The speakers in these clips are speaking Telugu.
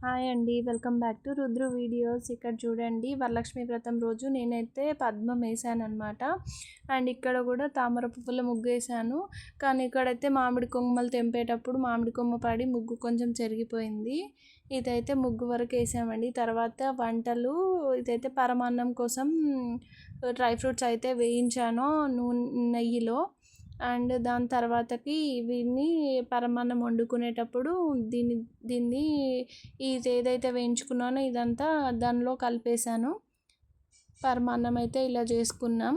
హాయ్ అండి. Welcome back to Rudru videos. ఇక్కడ చూడండి, వరలక్ష్మి వ్రతం రోజు నేనైతే పద్మం వేసాననమాట. అండ్ ఇక్కడ కూడా తామర పువ్వుల ముగ్గు వేసాను. కానీ ఇక్కడైతే మామిడి కొమ్మలు తెంపేటప్పుడు మామిడి కొమ్మ పడి ముగ్గు కొంచెం చెరిగిపోయింది. ఇదైతే ముగ్గు వరకు వేసామండి. తర్వాత వంటలు, ఇదైతే పరమాన్నం కోసం డ్రై ఫ్రూట్స్ అయితే వేయించాను నెయ్యిలో. అండ్ దాని తర్వాతకి వీటిని పరమాన్నం వండుకునేటప్పుడు దీన్ని ఇది ఏదైతే వేయించుకున్నానో ఇదంతా దానిలో కలిపేసాను. పరమాన్నం అయితే ఇలా చేసుకున్నాం.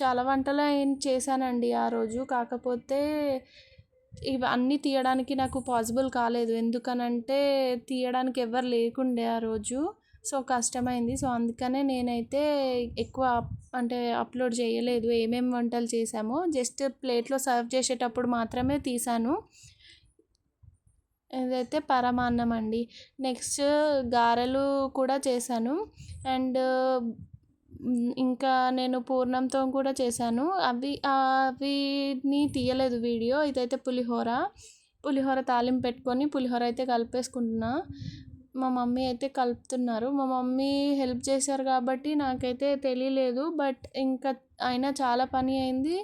చాలా వంటలు చేశానండి ఆ రోజు. కాకపోతే ఇవన్నీ తీయడానికి నాకు పాసిబుల్ కాలేదు. ఎందుకనంటే తీయడానికి ఎవరు లేకుండే ఆ రోజు. సో కష్టమైంది. సో అందుకనే నేనైతే ఎక్కువ అంటే అప్లోడ్ చేయలేదు ఏమేమి వంటలు చేసామో. జస్ట్ ప్లేట్లో సర్వ్ చేసేటప్పుడు మాత్రమే తీసాను. ఇదైతే పరమాన్నం అండి. నెక్స్ట్ గారెలు కూడా చేశాను. అండ్ ఇంకా నేను పూర్ణంతో కూడా చేశాను. అవిని తీయలేదు వీడియో. ఇదైతే పులిహోర తాలింపు పెట్టుకొని పులిహోర అయితే కలిపేసుకుంటున్నా. మా మమ్మీ అయితే కలుపుతున్నారు. మా మమ్మీ హెల్ప్ చేశారు కాబట్టి నాకైతే తెలియలేదు. బట్ ఇంకా అయినా చాలా పని అయింది.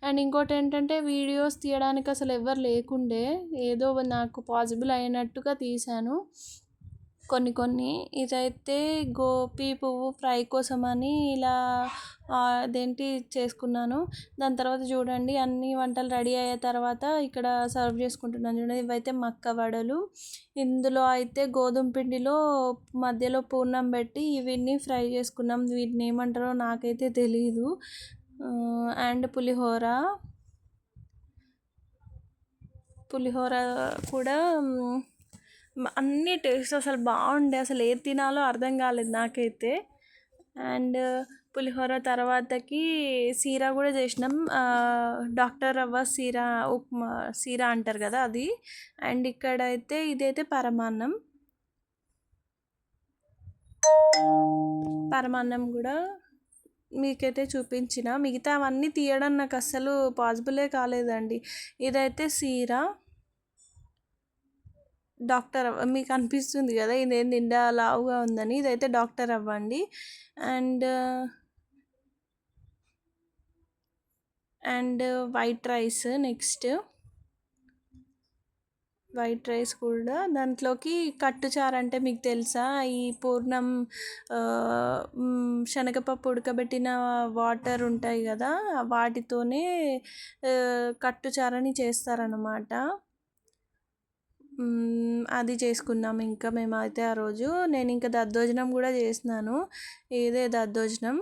అండ్ ఇంకోటి ఏంటంటే వీడియోస్ తీయడానికి అసలు ఎవరు లేకుండే. ఏదో నాకు పాసిబుల్ అయినట్టుగా తీశాను కొన్ని. ఇదైతే గోపి పువ్వు ఫ్రై కోసమని ఇలా అదేంటి చేసుకున్నాను. దాని తర్వాత చూడండి, అన్ని వంటలు రెడీ అయ్యే తర్వాత ఇక్కడ సర్వ్ చేసుకుంటున్నాను. చూడండి, ఇవైతే మక్క వడలు. ఇందులో అయితే గోధుమ పిండిలో మధ్యలో పూర్ణం పెట్టి వీటిని ఫ్రై చేసుకున్నాం. వీటిని ఏమంటారో నాకైతే తెలీదు. అండ్ పులిహోర కూడా అన్ని టేస్ట్ అసలు బాగుండే. అసలు ఏది తినాలో అర్థం కాలేదు నాకైతే. అండ్ పులిహోర తర్వాతకి సీరా కూడా చేసినాం. డాక్టర్ రవ్వ సీరా, ఉప్మా సీరా అంటారు కదా అది. అండ్ ఇక్కడైతే ఇదైతే పరమాన్నం కూడా మీకైతే చూపించిన. మిగతా అవన్నీ తీయడం నాకు అస్సలు పాసిబులే కాలేదండి. ఇదైతే సీరా డాక్టర్ రవ్వ, మీకు అనిపిస్తుంది కదా ఇదేం నిండా లావుగా ఉందని. ఇదైతే డాక్టర్ రవ్వ అండి. And white rice. Next white rice కూడా దాంట్లోకి కట్టుచారు అంటే మీకు తెలుసా? ఈ పూర్ణం శనగపప్పు ఉడకబెట్టిన వాటర్ ఉంటాయి కదా, వాటితోనే కట్టుచారని చేస్తారనమాట. అది చేసుకున్నాం ఇంకా మేమైతే ఆ రోజు. నేను ఇంకా దద్దోజనం కూడా చేసినాను. ఇదే దద్దోజనం.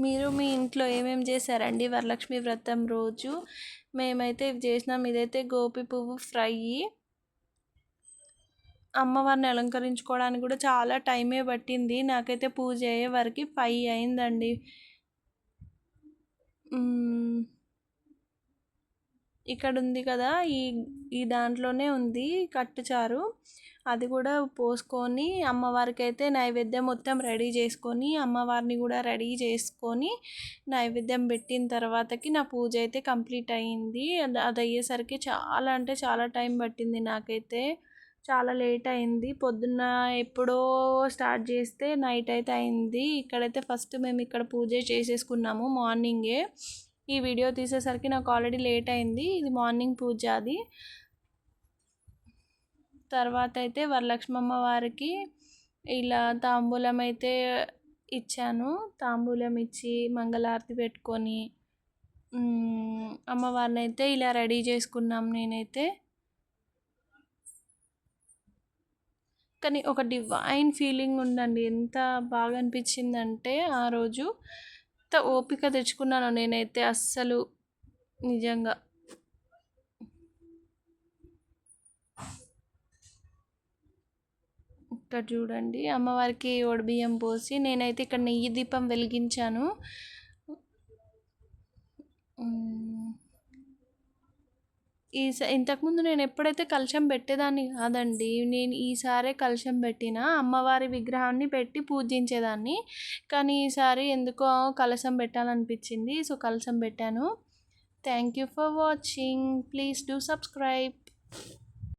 మీరు మీ ఇంట్లో ఏమేమి చేశారండి వరలక్ష్మి వ్రతం రోజు? మేమైతే ఇవి చేసినాం. ఇదైతే గోపి పువ్వు ఫ్రై. అమ్మవారిని అలంకరించుకోవడానికి కూడా చాలా టైమే పట్టింది. నాకైతే పూజ అయ్యే వరకు 5 అయిందండి. ఇక్కడ ఉంది కదా, ఈ దాంట్లోనే ఉంది కట్టుచారు. అది కూడా పోసుకొని అమ్మవారికి అయితే నైవేద్యం మొత్తం రెడీ చేసుకొని, అమ్మవారిని కూడా రెడీ చేసుకొని నైవేద్యం పెట్టిన తర్వాతకి నా పూజ అయితే కంప్లీట్ అయ్యింది. అది అయ్యేసరికి చాలా అంటే చాలా టైం పట్టింది. నాకైతే చాలా లేట్ అయింది. పొద్దున్న ఎప్పుడో స్టార్ట్ చేస్తే నైట్ అయితే అయింది. ఇక్కడైతే ఫస్ట్ మేము ఇక్కడ పూజ చేసేసుకున్నాము మార్నింగే. ఈ వీడియో తీసేసరికి నాకు ఆల్రెడీ లేట్ అయింది. ఇది మార్నింగ్ పూజ. అది తర్వాత అయితే వరలక్ష్మమ్మ వారికి ఇలా తాంబూలం అయితే ఇచ్చాను. తాంబూలం ఇచ్చి మంగళారతి పెట్టుకొని అమ్మవారిని అయితే ఇలా రెడీ చేసుకున్నాం. నేనైతే కానీ ఒక డివైన్ ఫీలింగ్ ఉందండి. ఎంత బాగా అనిపించిందంటే ఆ రోజు ఎంత ఓపిక తెచ్చుకున్నాను నేనైతే అస్సలు నిజంగా. ఇక్కడ చూడండి, అమ్మవారికి బియ్యం పోసి నేనైతే ఇక్కడ నెయ్యి దీపం వెలిగించాను. ఇంతకుముందు నేను ఎప్పుడైతే కలశం పెట్టేదాన్ని కాదండి. నేను ఈసారే కలశం పెట్టిన. అమ్మవారి విగ్రహాన్ని పెట్టి పూజించేదాన్ని. కానీ ఈసారి ఎందుకో కలశం పెట్టాలనిపించింది. సో, కలశం పెట్టాను. Thank you for watching. Please do subscribe.